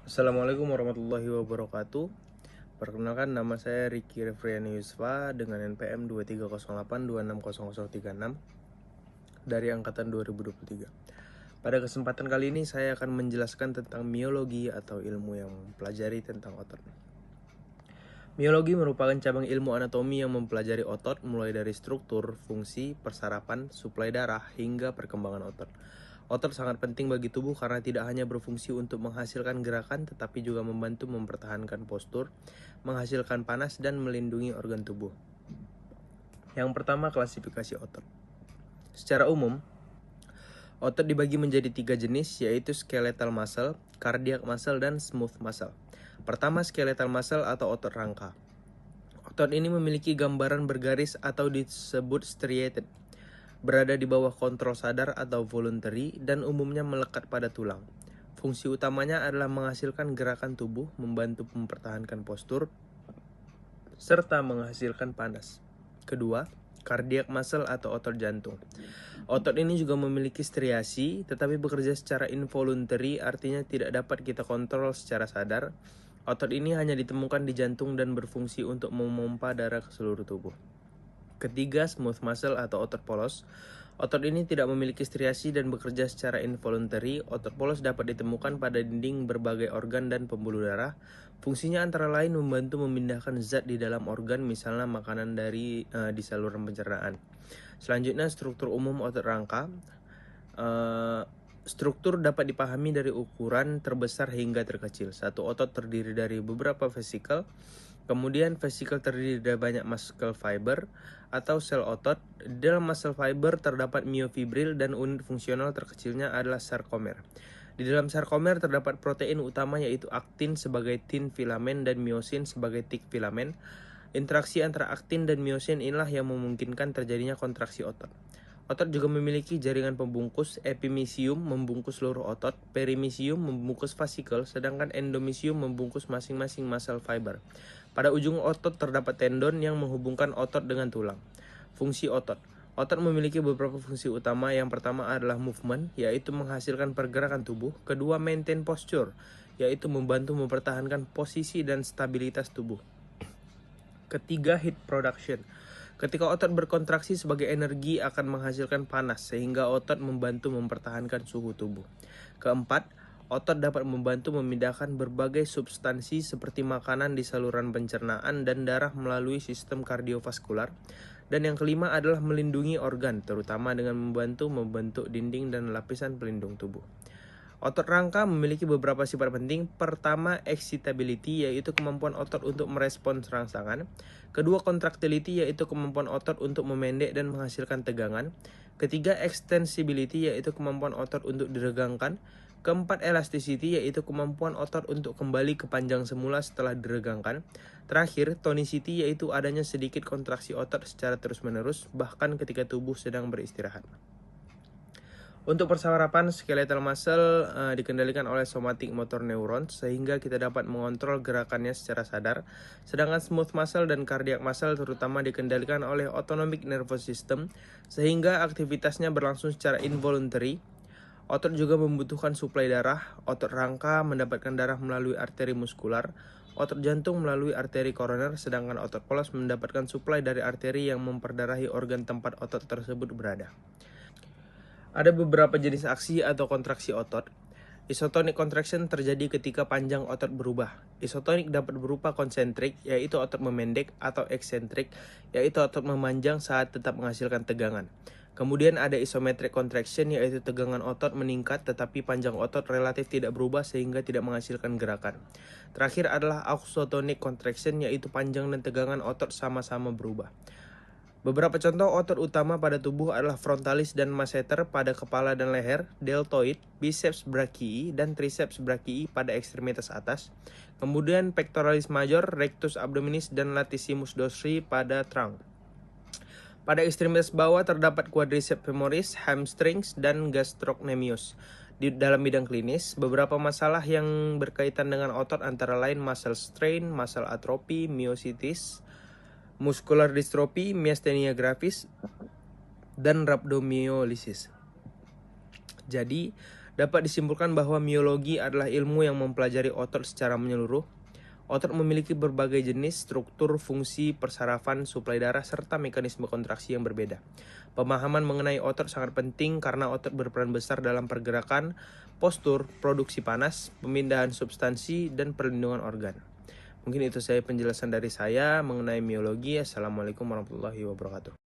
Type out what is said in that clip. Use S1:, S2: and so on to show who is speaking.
S1: Assalamualaikum warahmatullahi wabarakatuh. Perkenalkan, nama saya Ricky Refriani Yusfa dengan NPM 2308260036 dari angkatan 2023. Pada kesempatan kali ini saya akan menjelaskan tentang miologi atau ilmu yang mempelajari tentang otot. Miologi merupakan cabang ilmu anatomi yang mempelajari otot mulai dari struktur, fungsi, persarapan, suplai darah, hingga perkembangan otot. Otot sangat penting bagi tubuh karena tidak hanya berfungsi untuk menghasilkan gerakan tetapi juga membantu mempertahankan postur, menghasilkan panas, dan melindungi organ tubuh. Yang pertama, klasifikasi otot. Secara umum, otot dibagi menjadi 3 jenis, yaitu skeletal muscle, cardiac muscle, dan smooth muscle. Pertama, skeletal muscle atau otot rangka. Otot ini memiliki gambaran bergaris atau disebut striated, berada di bawah kontrol sadar atau voluntary, dan umumnya melekat pada tulang. Fungsi utamanya adalah menghasilkan gerakan tubuh, membantu mempertahankan postur, serta menghasilkan panas. Kedua, cardiac muscle atau otot jantung. Otot ini juga memiliki striasi, tetapi bekerja secara involuntary, artinya tidak dapat kita kontrol secara sadar. Otot ini hanya ditemukan di jantung dan berfungsi untuk memompa darah ke seluruh tubuh. Ketiga, smooth muscle atau otot polos. Otot ini tidak memiliki striasi dan bekerja secara involuntary. Otot polos dapat ditemukan pada dinding berbagai organ dan pembuluh darah. Fungsinya antara lain membantu memindahkan zat di dalam organ, misalnya makanan di saluran pencernaan. Selanjutnya, struktur umum otot rangka. Struktur dapat dipahami dari ukuran terbesar hingga terkecil. Satu otot terdiri dari beberapa vesikel. Kemudian vesikel terdiri dari banyak muscle fiber atau sel otot. Di dalam muscle fiber terdapat myofibril dan unit fungsional terkecilnya adalah sarkomer. Di dalam sarkomer terdapat protein utama yaitu aktin sebagai thin filamen dan myosin sebagai thick filamen. Interaksi antara aktin dan myosin inilah yang memungkinkan terjadinya kontraksi otot. Otot juga memiliki jaringan pembungkus. Epimysium membungkus seluruh otot, perimysium membungkus vasikel, sedangkan endomysium membungkus masing-masing muscle fiber. Pada ujung otot terdapat tendon yang menghubungkan otot dengan tulang. Fungsi otot. Otot memiliki beberapa fungsi utama. Yang pertama adalah movement, yaitu menghasilkan pergerakan tubuh. Kedua, maintain posture, yaitu membantu mempertahankan posisi dan stabilitas tubuh. Ketiga, heat production. Ketika otot berkontraksi sebagai energi akan menghasilkan panas sehingga otot membantu mempertahankan suhu tubuh. Keempat, otot dapat membantu memindahkan berbagai substansi seperti makanan di saluran pencernaan dan darah melalui sistem kardiovaskular. Dan yang kelima adalah melindungi organ, terutama dengan membantu membentuk dinding dan lapisan pelindung tubuh. Otot rangka memiliki beberapa sifat penting. Pertama, excitability, yaitu kemampuan otot untuk merespons rangsangan. Kedua, contractility, yaitu kemampuan otot untuk memendek dan menghasilkan tegangan. Ketiga, extensibility, yaitu kemampuan otot untuk diregangkan. Keempat, elasticity, yaitu kemampuan otot untuk kembali ke panjang semula setelah diregangkan. Terakhir, tonicity, yaitu adanya sedikit kontraksi otot secara terus-menerus, bahkan ketika tubuh sedang beristirahat. Untuk persarapan, skeletal muscle dikendalikan oleh somatic motor neurons sehingga kita dapat mengontrol gerakannya secara sadar. Sedangkan smooth muscle dan cardiac muscle terutama dikendalikan oleh autonomic nervous system sehingga aktivitasnya berlangsung secara involuntary. Otot juga membutuhkan suplai darah. Otot rangka mendapatkan darah melalui arteri muskular. Otot jantung melalui arteri koroner, sedangkan otot polos mendapatkan suplai dari arteri yang memperdarahi organ tempat otot tersebut berada. Ada beberapa jenis aksi atau kontraksi otot. Isotonic contraction terjadi ketika panjang otot berubah. Isotonic dapat berupa konsentrik, yaitu otot memendek, atau eksentrik, yaitu otot memanjang saat tetap menghasilkan tegangan. Kemudian ada isometric contraction, yaitu tegangan otot meningkat tetapi panjang otot relatif tidak berubah sehingga tidak menghasilkan gerakan. Terakhir adalah auxotonic contraction, yaitu panjang dan tegangan otot sama-sama berubah. Beberapa contoh otot utama pada tubuh adalah frontalis dan masseter pada kepala dan leher, deltoid, biceps brachii, dan triceps brachii pada ekstremitas atas. Kemudian pectoralis major, rectus abdominis, dan latissimus dorsi pada trunk. Pada ekstremitas bawah terdapat quadriceps femoris, hamstrings, dan gastrocnemius. Di dalam bidang klinis, beberapa masalah yang berkaitan dengan otot antara lain muscle strain, muscle atrophy, myositis, muscular dystrophy, myasthenia gravis, dan rhabdomyolysis. Jadi, Dapat disimpulkan bahwa miologi adalah ilmu yang mempelajari otot secara menyeluruh. Otot memiliki berbagai jenis, struktur, fungsi, persarafan, suplai darah, serta mekanisme kontraksi yang berbeda. Pemahaman mengenai otot sangat penting karena otot berperan besar dalam pergerakan, postur, produksi panas, pemindahan substansi, dan perlindungan organ. Mungkin itu saja penjelasan dari saya mengenai miologi. Assalamualaikum warahmatullahi wabarakatuh.